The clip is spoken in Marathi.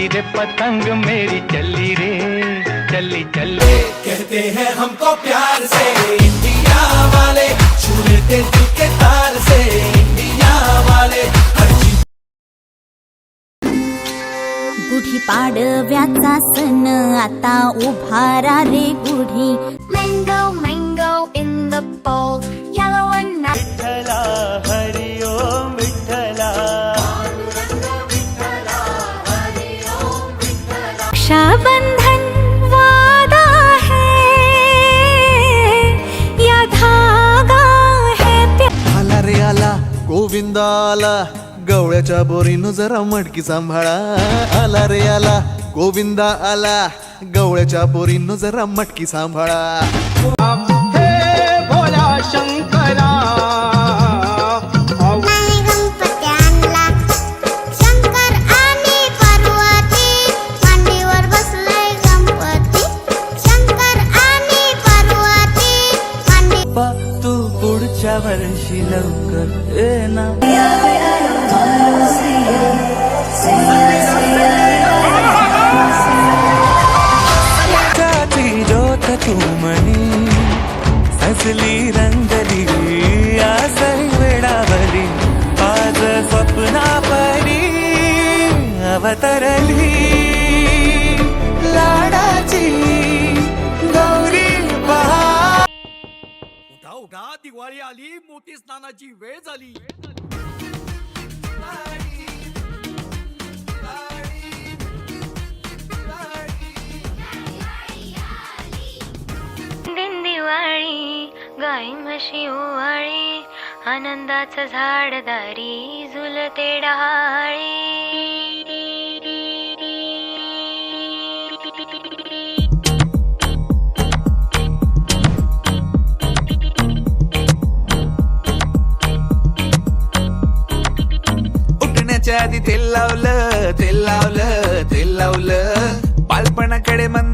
चली रे पतंग मेरी चली रे, चली चली। कहते हैं हमको प्यार से इंडिया वाले, छू लेते दिल के तार से इंडिया वाले। गुढी पाडव्याचा सण आता उभारा रे गुढी। Mango, mango in the bowl, yellow and not. विठ्ठला हरि ओम विठ्ठला, रक्षाबंधन वादा है या धागा है प्यार। आला रे आला गोविंदा आला, गवळ्याच्या बोरीनं जरा मटकी सांभाळा। आला रे आला गोविंदा आला, गवळ्याच्या बोरीनं जरा मटकी सांभाळा। हे भोला शंकरा, गणपती आणला शंकर आणि पार्वती, मांडीवर बसलाय गणपती। शंकर आणि पार्वती मांडी। तू पुढच्या वर्षी लवकर ये ना। ज्योत तू मनी हसली रंगली आसई वेडावली, आज स्वप्ना परी अवतरली लाडाची गौरी पहा। उठा उठा, दिवाळी आली, मोठी स्नानाची वेळ झाली। दिन दिवाळी गाई म्हशी ओवाळी, आनंदाचं झाड दारी झुलते डहाळी। उठण्याच्या आधी तेल लावलं, तेल लावलं, तेल लावलं, बालपणाकडे मंदा